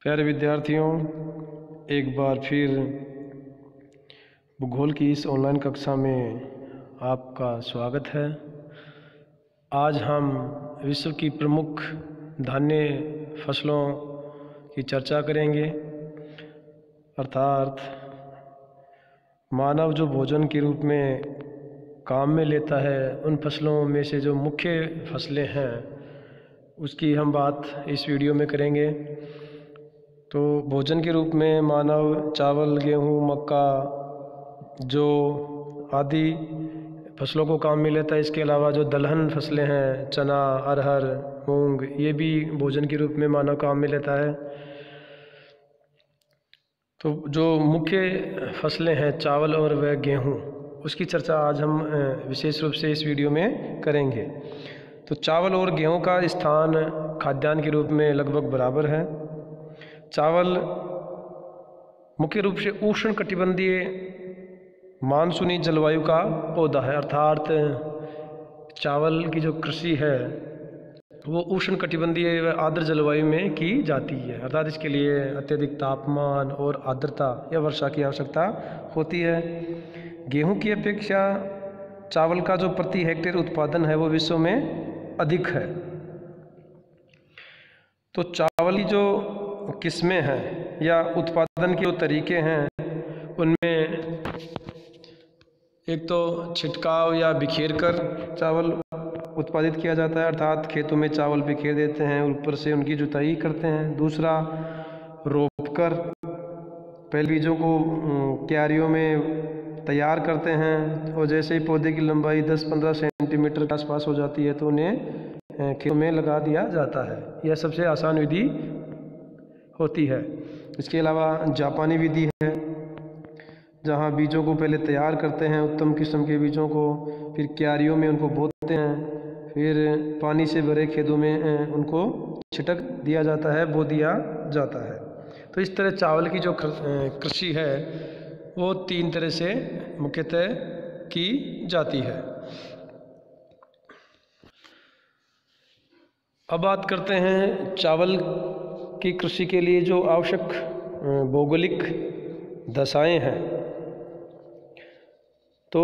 प्यारे विद्यार्थियों, एक बार फिर भूगोल की इस ऑनलाइन कक्षा में आपका स्वागत है। आज हम विश्व की प्रमुख धान्य फसलों की चर्चा करेंगे, अर्थात मानव जो भोजन के रूप में काम में लेता है उन फसलों में से जो मुख्य फसलें हैं उसकी हम बात इस वीडियो में करेंगे। तो भोजन के रूप में मानव चावल, गेहूँ, मक्का, जौ आदि फसलों को काम में लेता है। इसके अलावा जो दलहन फसलें हैं, चना, अरहर, मूंग, ये भी भोजन के रूप में मानव काम में लेता है। तो जो मुख्य फसलें हैं चावल और वह गेहूँ, उसकी चर्चा आज हम विशेष रूप से इस वीडियो में करेंगे। तो चावल और गेहूँ का स्थान खाद्यान्न के रूप में लगभग बराबर है। चावल मुख्य रूप से उष्णकटिबंधीय मानसूनी जलवायु का पौधा है, अर्थात चावल की जो कृषि है वो उष्णकटिबंधीय व आर्द्र जलवायु में की जाती है, अर्थात इसके लिए अत्यधिक तापमान और आर्द्रता या वर्षा की आवश्यकता होती है। गेहूं की अपेक्षा चावल का जो प्रति हेक्टेयर उत्पादन है वो विश्व में अधिक है। तो चावल की जो किस्में हैं या उत्पादन के जो तरीके हैं उनमें एक तो छिटकाव या बिखेर कर चावल उत्पादित किया जाता है, अर्थात खेतों में चावल बिखेर देते हैं, ऊपर से उनकी जुताई करते हैं। दूसरा, रोपकर पहले बीजों को क्यारियों में तैयार करते हैं और जैसे ही पौधे की लंबाई 10-15 सेंटीमीटर के आसपास हो जाती है तो उन्हें खेतों में लगा दिया जाता है। यह सबसे आसान विधि होती है। इसके अलावा जापानी विधि है, जहाँ बीजों को पहले तैयार करते हैं, उत्तम किस्म के बीजों को, फिर क्यारियों में उनको बोते हैं, फिर पानी से भरे खेतों में उनको छिटक दिया जाता है, बो दिया जाता है। तो इस तरह चावल की जो कृषि है वो 3 तरह से मुख्यतः की जाती है। अब बात करते हैं चावल की कृषि के लिए जो आवश्यक भौगोलिक दशाएं हैं। तो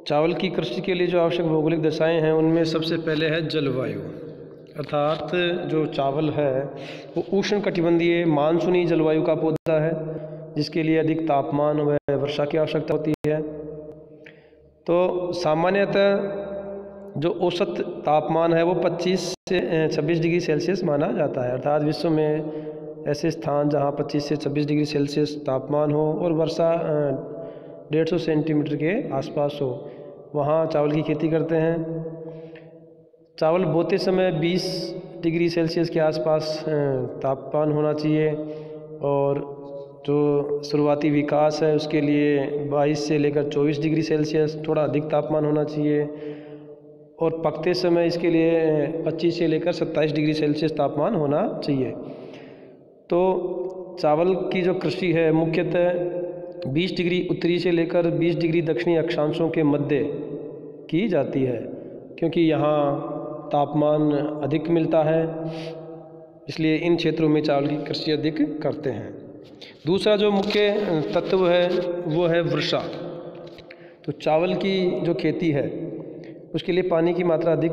चावल की कृषि के लिए जो आवश्यक भौगोलिक दशाएं हैं उनमें सबसे पहले है जलवायु, अर्थात जो चावल है वो उष्णकटिबंधीय मानसूनी जलवायु का पौधा है जिसके लिए अधिक तापमान व वर्षा की आवश्यकता होती है। तो सामान्यतः जो औसत तापमान है वो 25 से 26 डिग्री सेल्सियस माना जाता है, अर्थात विश्व में ऐसे स्थान जहाँ 25 से 26 डिग्री सेल्सियस तापमान हो और वर्षा 150 सेंटीमीटर के आसपास हो, वहाँ चावल की खेती करते हैं। चावल बोते समय 20 डिग्री सेल्सियस के आसपास तापमान होना चाहिए और जो शुरुआती विकास है उसके लिए 22 से लेकर 24 डिग्री सेल्सियस थोड़ा अधिक तापमान होना चाहिए और पकते समय इसके लिए 25 से लेकर 27 डिग्री सेल्सियस तापमान होना चाहिए। तो चावल की जो कृषि है मुख्यतः 20 डिग्री उत्तरी से लेकर 20 डिग्री दक्षिणी अक्षांशों के मध्य की जाती है, क्योंकि यहाँ तापमान अधिक मिलता है, इसलिए इन क्षेत्रों में चावल की कृषि अधिक करते हैं। दूसरा जो मुख्य तत्व है वो है वर्षा। तो चावल की जो खेती है उसके लिए पानी की मात्रा अधिक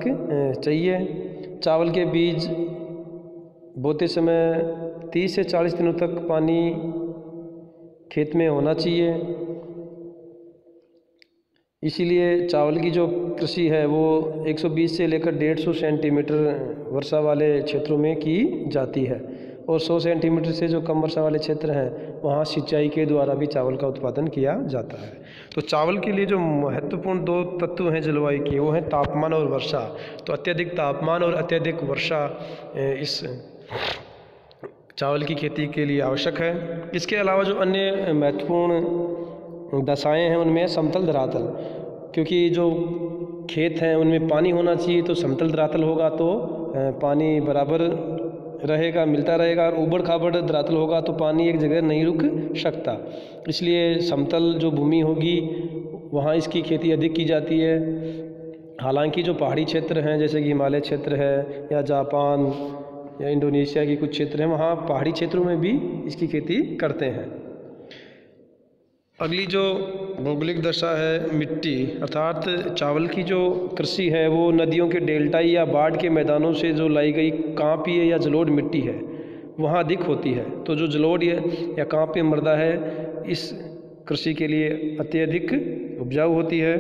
चाहिए। चावल के बीज बोते समय 30 से 40 दिनों तक पानी खेत में होना चाहिए, इसीलिए चावल की जो कृषि है वो 120 से लेकर 150 सेंटीमीटर वर्षा वाले क्षेत्रों में की जाती है और 100 सेंटीमीटर से जो कम वर्षा वाले क्षेत्र हैं वहाँ सिंचाई के द्वारा भी चावल का उत्पादन किया जाता है। तो चावल के लिए जो महत्वपूर्ण 2 तत्व हैं जलवायु के, वो हैं तापमान और वर्षा। तो अत्यधिक तापमान और अत्यधिक वर्षा इस चावल की खेती के लिए आवश्यक है। इसके अलावा जो अन्य महत्वपूर्ण दशाएं हैं उनमें समतल धरातल, क्योंकि जो खेत हैं उनमें पानी होना चाहिए, तो समतल धरातल होगा तो पानी बराबर रहेगा, मिलता रहेगा, और ऊबड़ खाबड़ धरातल होगा तो पानी एक जगह नहीं रुक सकता। इसलिए समतल जो भूमि होगी वहाँ इसकी खेती अधिक की जाती है। हालांकि जो पहाड़ी क्षेत्र हैं जैसे कि हिमालय क्षेत्र है या जापान या इंडोनेशिया के कुछ क्षेत्र हैं, वहाँ पहाड़ी क्षेत्रों में भी इसकी खेती करते हैं। अगली जो भौगोलिक दशा है मिट्टी, अर्थात चावल की जो कृषि है वो नदियों के डेल्टाई या बाढ़ के मैदानों से जो लाई गई कांपीय या जलोढ़ मिट्टी है वहाँ अधिक होती है। तो जो जलोढ़ या कांपीय मृदा है इस कृषि के लिए अत्यधिक उपजाऊ होती है।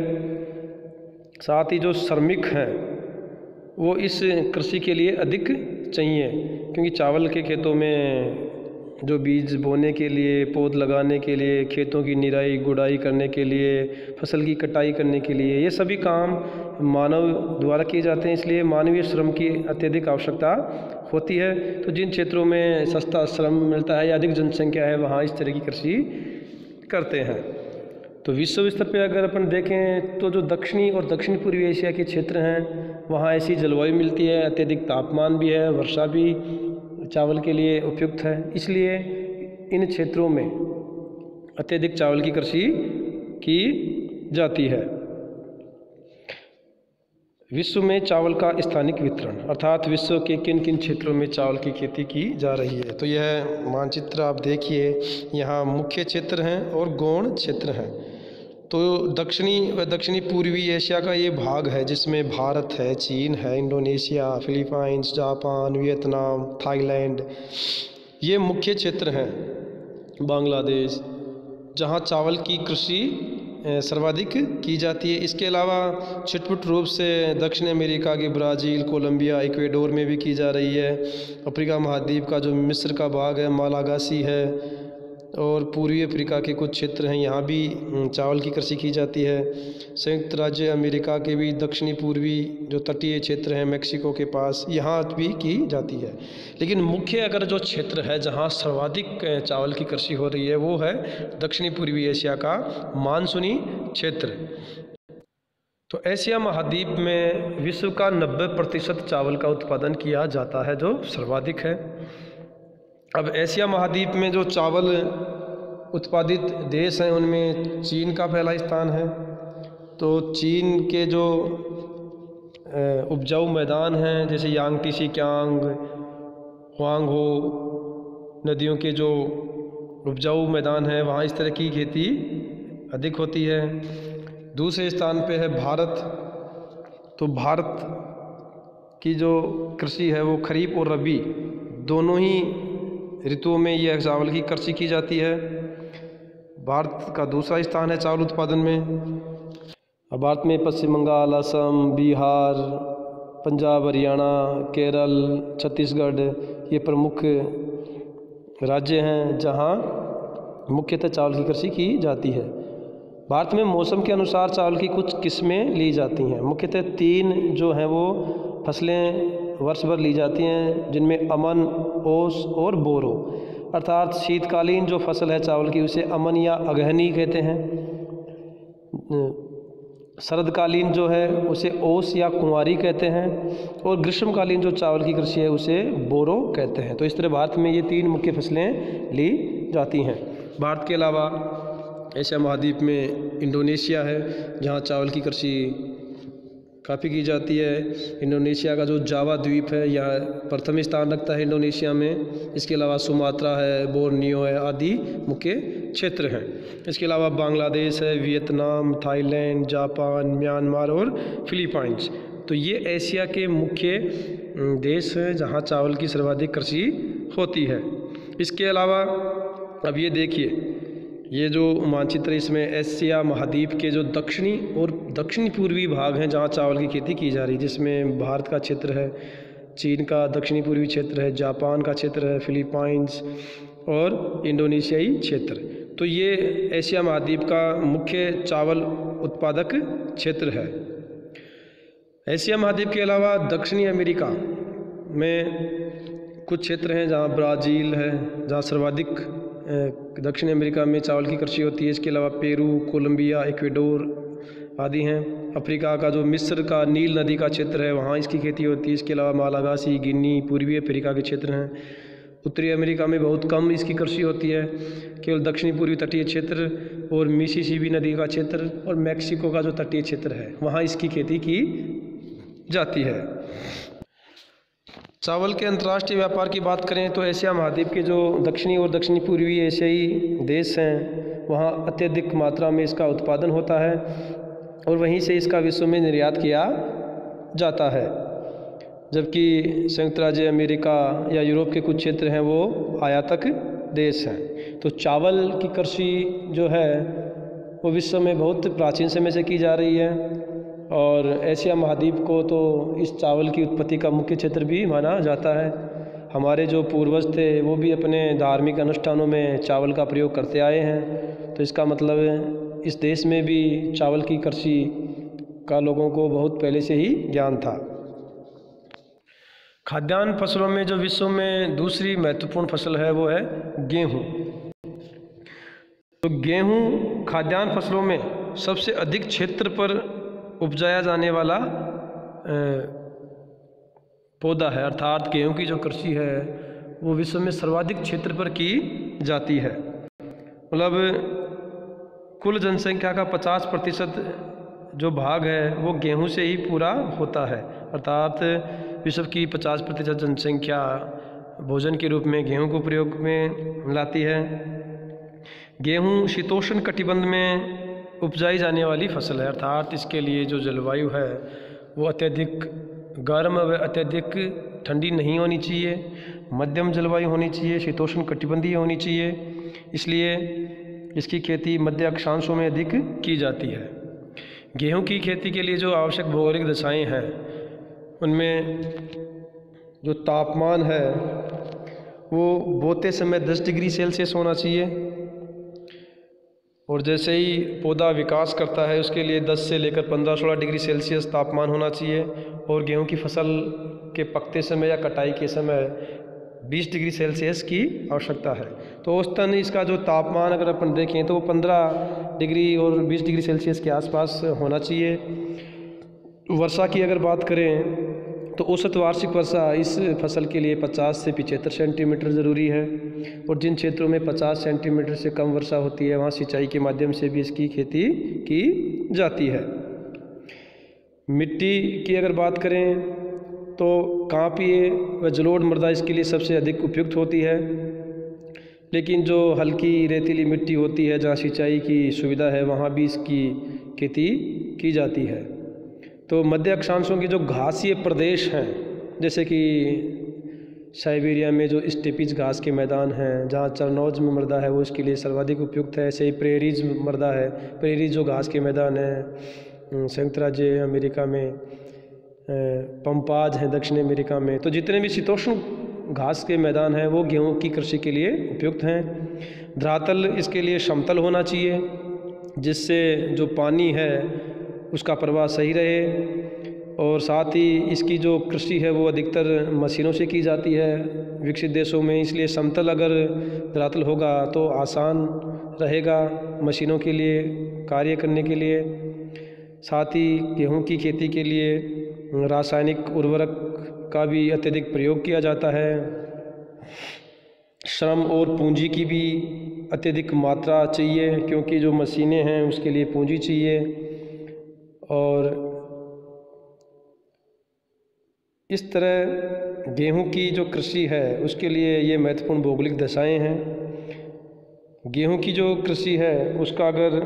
साथ ही जो श्रमिक हैं वो इस कृषि के लिए अधिक चाहिए, क्योंकि चावल के खेतों में जो बीज बोने के लिए, पौध लगाने के लिए, खेतों की निराई गुड़ाई करने के लिए, फसल की कटाई करने के लिए, ये सभी काम मानव द्वारा किए जाते हैं, इसलिए मानवीय श्रम की अत्यधिक आवश्यकता होती है। तो जिन क्षेत्रों में सस्ता श्रम मिलता है या अधिक जनसंख्या है वहाँ इस तरह की कृषि करते हैं। तो विश्व स्तर पर अगर अपन देखें तो जो दक्षिणी और दक्षिण पूर्वी एशिया के क्षेत्र हैं वहाँ ऐसी जलवायु मिलती है, अत्यधिक तापमान भी है, वर्षा भी चावल के लिए उपयुक्त है, इसलिए इन क्षेत्रों में अत्यधिक चावल की कृषि की जाती है। विश्व में चावल का स्थानिक वितरण, अर्थात विश्व के किन किन क्षेत्रों में चावल की खेती की जा रही है। तो यह मानचित्र आप देखिए, यहाँ मुख्य क्षेत्र हैं और गौण क्षेत्र हैं। तो दक्षिणी व दक्षिणी पूर्वी एशिया का ये भाग है जिसमें भारत है, चीन है, Indonesia, Philippines, Japan, Vietnam, Thailand, ये मुख्य क्षेत्र हैं। बांग्लादेश, जहाँ चावल की कृषि सर्वाधिक की जाती है। इसके अलावा छिटपुट रूप से दक्षिण अमेरिका के ब्राज़ील, कोलंबिया, इक्वेडोर में भी की जा रही है। अफ्रीका महाद्वीप का जो मिस्र का भाग है, मालागासी है, और पूर्वी अफ्रीका के कुछ क्षेत्र हैं, यहाँ भी चावल की कृषि की जाती है। संयुक्त राज्य अमेरिका के भी दक्षिणी पूर्वी जो तटीय क्षेत्र हैं मैक्सिको के पास, यहाँ भी की जाती है। लेकिन मुख्य अगर जो क्षेत्र है जहाँ सर्वाधिक चावल की कृषि हो रही है वो है दक्षिणी पूर्वी एशिया का मानसूनी क्षेत्र। तो एशिया महाद्वीप में विश्व का 90% चावल का उत्पादन किया जाता है, जो सर्वाधिक है। अब एशिया महाद्वीप में जो चावल उत्पादित देश हैं उनमें चीन का पहला स्थान है। तो चीन के जो उपजाऊ मैदान हैं जैसे यांगटी कियांग, हुआंगहो नदियों के जो उपजाऊ मैदान हैं वहाँ इस तरह की खेती अधिक होती है। दूसरे स्थान पे है भारत। तो भारत की जो कृषि है वो खरीफ और रबी दोनों ही ऋतुओं में यह चावल की कृषि की जाती है। भारत का दूसरा स्थान है चावल उत्पादन में। अब भारत में पश्चिम बंगाल, असम, बिहार, पंजाब, हरियाणा, केरल, छत्तीसगढ़ ये प्रमुख राज्य हैं जहां मुख्यतः चावल की कृषि की जाती है। भारत में मौसम के अनुसार चावल की कुछ किस्में ली जाती हैं। मुख्यतः 3 जो हैं वो फसलें वर्ष भर ली जाती हैं, जिनमें अमन, ओस और बोरो। अर्थात शीतकालीन जो फसल है चावल की उसे अमन या अगहनी कहते हैं। शरदकालीन जो है उसे ओस या कुंवारी कहते हैं, और ग्रीष्मकालीन जो चावल की कृषि है उसे बोरो कहते हैं। तो इस तरह भारत में ये 3 मुख्य फसलें ली जाती हैं। भारत के अलावा एशिया महाद्वीप में इंडोनेशिया है जहाँ चावल की कृषि काफ़ी की जाती है। इंडोनेशिया का जो जावा द्वीप है यह प्रथम स्थान रखता है इंडोनेशिया में। इसके अलावा सुमात्रा है, बोर्नियो है आदि मुख्य क्षेत्र हैं। इसके अलावा बांग्लादेश है, वियतनाम, थाईलैंड, जापान, म्यांमार और फिलीपाइंस। तो ये एशिया के मुख्य देश हैं जहाँ चावल की सर्वाधिक कृषि होती है। इसके अलावा अब ये देखिए, ये जो मानचित्र इसमें एशिया महाद्वीप के जो दक्षिणी और दक्षिणी पूर्वी भाग हैं जहाँ चावल की खेती की जा रही है, जिसमें भारत का क्षेत्र है, चीन का दक्षिणी पूर्वी क्षेत्र है, जापान का क्षेत्र है, फिलीपाइंस और इंडोनेशियाई क्षेत्र। तो ये एशिया महाद्वीप का मुख्य चावल उत्पादक क्षेत्र है। एशिया महाद्वीप के अलावा दक्षिणी अमेरिका में कुछ क्षेत्र हैं जहाँ ब्राज़ील है, जहाँ सर्वाधिक दक्षिण अमेरिका में चावल की कृषि होती है। इसके अलावा पेरू, कोलंबिया, इक्वेडोर आदि हैं। अफ्रीका का जो मिस्र का नील नदी का क्षेत्र है वहाँ इसकी खेती होती है। इसके अलावा मालागासी, गिनी, पूर्वी अफ्रीका के क्षेत्र हैं। उत्तरी अमेरिका में बहुत कम इसकी कृषि होती है, केवल दक्षिणी पूर्वी तटीय क्षेत्र और मिसिसिपी नदी का क्षेत्र और मैक्सिको का जो तटीय क्षेत्र है वहाँ इसकी खेती की जाती है। चावल के अंतर्राष्ट्रीय व्यापार की बात करें तो एशिया महाद्वीप के जो दक्षिणी और दक्षिणी पूर्वी एशियाई देश हैं वहाँ अत्यधिक मात्रा में इसका उत्पादन होता है और वहीं से इसका विश्व में निर्यात किया जाता है, जबकि संयुक्त राज्य अमेरिका या यूरोप के कुछ क्षेत्र हैं वो आयातक देश हैं। तो चावल की कृषि जो है वो विश्व में बहुत प्राचीन समय से की जा रही है और एशिया महाद्वीप को तो इस चावल की उत्पत्ति का मुख्य क्षेत्र भी माना जाता है। हमारे जो पूर्वज थे वो भी अपने धार्मिक अनुष्ठानों में चावल का प्रयोग करते आए हैं, तो इसका मतलब इस देश में भी चावल की कृषि का लोगों को बहुत पहले से ही ज्ञान था। खाद्यान्न फसलों में जो विश्व में दूसरी महत्वपूर्ण फसल है वो है गेहूँ। तो गेहूँ खाद्यान्न फसलों में सबसे अधिक क्षेत्र पर उपजाया जाने वाला पौधा है, अर्थात गेहूँ की जो कृषि है वो विश्व में सर्वाधिक क्षेत्र पर की जाती है। मतलब कुल जनसंख्या का 50% जो भाग है वो गेहूँ से ही पूरा होता है, अर्थात विश्व की 50% जनसंख्या भोजन के रूप में गेहूँ को प्रयोग में लाती है। गेहूँ शीतोष्ण कटिबंध में उपजाई जाने वाली फसल है, अर्थात इसके लिए जो जलवायु है वो अत्यधिक गर्म व अत्यधिक ठंडी नहीं होनी चाहिए, मध्यम जलवायु होनी चाहिए, शीतोष्ण कटिबंधीय होनी चाहिए। इसलिए इसकी खेती मध्य अक्षांशों में अधिक की जाती है। गेहूं की खेती के लिए जो आवश्यक भौगोलिक दशाएं हैं उनमें जो तापमान है वो बोते समय 10 डिग्री सेल्सियस होना चाहिए और जैसे ही पौधा विकास करता है उसके लिए 10 से लेकर 15-16 डिग्री सेल्सियस तापमान होना चाहिए और गेहूं की फसल के पकते समय या कटाई के समय 20 डिग्री सेल्सियस की आवश्यकता है। तो औसतन इसका जो तापमान अगर अपन देखें तो वो 15 डिग्री और 20 डिग्री सेल्सियस के आसपास होना चाहिए। वर्षा की अगर बात करें तो औसत वार्षिक वर्षा इस फसल के लिए 50 से 75 सेंटीमीटर ज़रूरी है और जिन क्षेत्रों में 50 सेंटीमीटर से कम वर्षा होती है वहाँ सिंचाई के माध्यम से भी इसकी खेती की जाती है। मिट्टी की अगर बात करें तो कांपीय व जलोढ़ मृदा इसके लिए सबसे अधिक उपयुक्त होती है, लेकिन जो हल्की रेतीली मिट्टी होती है जहाँ सिंचाई की सुविधा है वहाँ भी इसकी खेती की जाती है। तो मध्य अक्षांशों के जो घासीय प्रदेश हैं जैसे कि साइबेरिया में जो स्टेपीज घास के मैदान हैं जहाँ चरनोज में मृदा है वो इसके लिए सर्वाधिक उपयुक्त है। ऐसे ही प्रेरीज मृदा है, प्रेरीज जो घास के मैदान है संयुक्त राज्य अमेरिका में, पंपाज हैं दक्षिण अमेरिका में। तो जितने भी शीतोष्ण घास के मैदान हैं वो गेहूं की कृषि के लिए उपयुक्त हैं। धरातल इसके लिए समतल होना चाहिए जिससे जो पानी है उसका प्रवाह सही रहे और साथ ही इसकी जो कृषि है वो अधिकतर मशीनों से की जाती है विकसित देशों में, इसलिए समतल अगर धरातल होगा तो आसान रहेगा मशीनों के लिए कार्य करने के लिए। साथ ही गेहूं की खेती के लिए रासायनिक उर्वरक का भी अत्यधिक प्रयोग किया जाता है। श्रम और पूंजी की भी अत्यधिक मात्रा चाहिए क्योंकि जो मशीनें हैं उसके लिए पूंजी चाहिए और इस तरह गेहूं की जो कृषि है उसके लिए ये महत्वपूर्ण भौगोलिक दशाएं हैं। गेहूं की जो कृषि है उसका अगर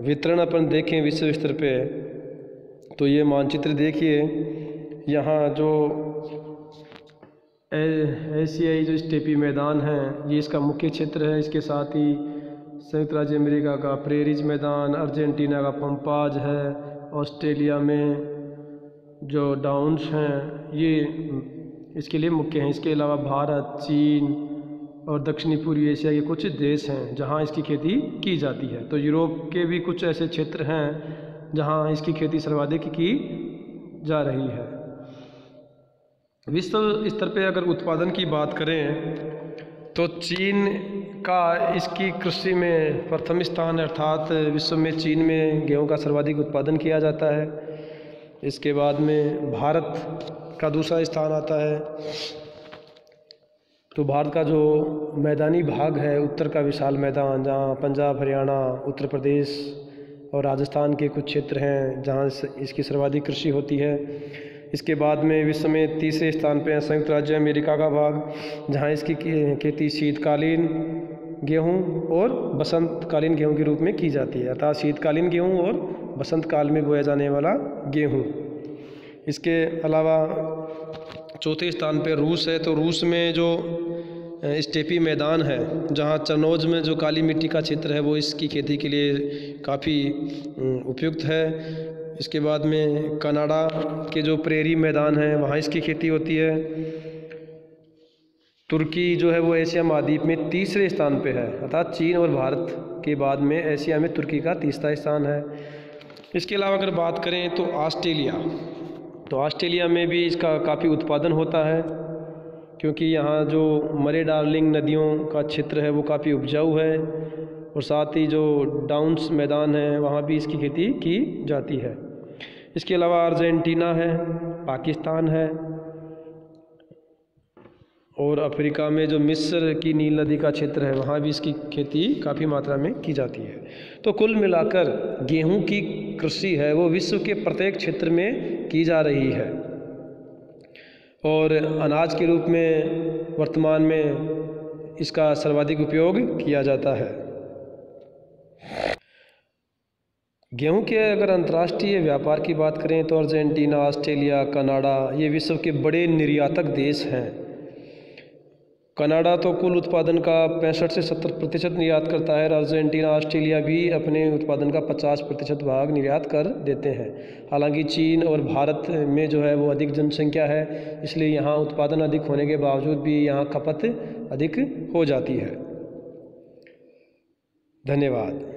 वितरण अपन देखें विश्व स्तर पे तो ये मानचित्र देखिए, यहाँ जो एशियाई जो स्टेपी मैदान हैं ये इसका मुख्य क्षेत्र है। इसके साथ ही संयुक्त राज्य अमेरिका का प्रेरीज मैदान, अर्जेंटीना का पंपाज है, ऑस्ट्रेलिया में जो डाउन्स हैं ये इसके लिए मुख्य हैं। इसके अलावा भारत, चीन और दक्षिणी पूर्वी एशिया के कुछ देश हैं जहां इसकी खेती की जाती है। तो यूरोप के भी कुछ ऐसे क्षेत्र हैं जहां इसकी खेती सर्वाधिक की जा रही है। विश्व स्तर पे अगर उत्पादन की बात करें तो चीन का इसकी कृषि में प्रथम स्थान है, अर्थात विश्व में चीन में गेहूं का सर्वाधिक उत्पादन किया जाता है। इसके बाद में भारत का दूसरा स्थान आता है। तो भारत का जो मैदानी भाग है, उत्तर का विशाल मैदान जहाँ पंजाब, हरियाणा, उत्तर प्रदेश और राजस्थान के कुछ क्षेत्र हैं जहाँ इसकी सर्वाधिक कृषि होती है। इसके बाद में विश्व में तीसरे स्थान पे है संयुक्त राज्य अमेरिका का भाग, जहाँ इसकी खेती शीतकालीन गेहूँ और बसंतकालीन गेहूँ के रूप में की जाती है, अर्थात शीतकालीन गेहूँ और बसंत काल में बोया जाने वाला गेहूँ। इसके अलावा चौथे स्थान पे रूस है। तो रूस में जो स्टेपी मैदान है, जहाँ चरनोज में जो काली मिट्टी का क्षेत्र है, वो इसकी खेती के लिए काफ़ी उपयुक्त है। इसके बाद में कनाडा के जो प्रेरी मैदान हैं, वहाँ इसकी खेती होती है। तुर्की जो है वो एशिया महाद्वीप में तीसरे स्थान पे है, अर्थात चीन और भारत के बाद में एशिया में तुर्की का तीसरा स्थान है। इसके अलावा अगर बात करें तो ऑस्ट्रेलिया में भी इसका काफ़ी उत्पादन होता है, क्योंकि यहाँ जो मरे डार्लिंग नदियों का क्षेत्र है वो काफ़ी उपजाऊ है, और साथ ही जो डाउन्स मैदान है वहाँ भी इसकी खेती की जाती है। इसके अलावा अर्जेंटीना है, पाकिस्तान है, और अफ्रीका में जो मिस्र की नील नदी का क्षेत्र है वहाँ भी इसकी खेती काफ़ी मात्रा में की जाती है। तो कुल मिलाकर गेहूं की कृषि है वो विश्व के प्रत्येक क्षेत्र में की जा रही है, और अनाज के रूप में वर्तमान में इसका सर्वाधिक उपयोग किया जाता है। गेहूं के अगर अंतर्राष्ट्रीय व्यापार की बात करें तो अर्जेंटीना, ऑस्ट्रेलिया, कनाडा ये विश्व के बड़े निर्यातक देश हैं। कनाडा तो कुल उत्पादन का 65 से 70% निर्यात करता है, और अर्जेंटीना, ऑस्ट्रेलिया भी अपने उत्पादन का 50% भाग निर्यात कर देते हैं। हालांकि चीन और भारत में जो है वो अधिक जनसंख्या है, इसलिए यहाँ उत्पादन अधिक होने के बावजूद भी यहाँ खपत अधिक हो जाती है। धन्यवाद।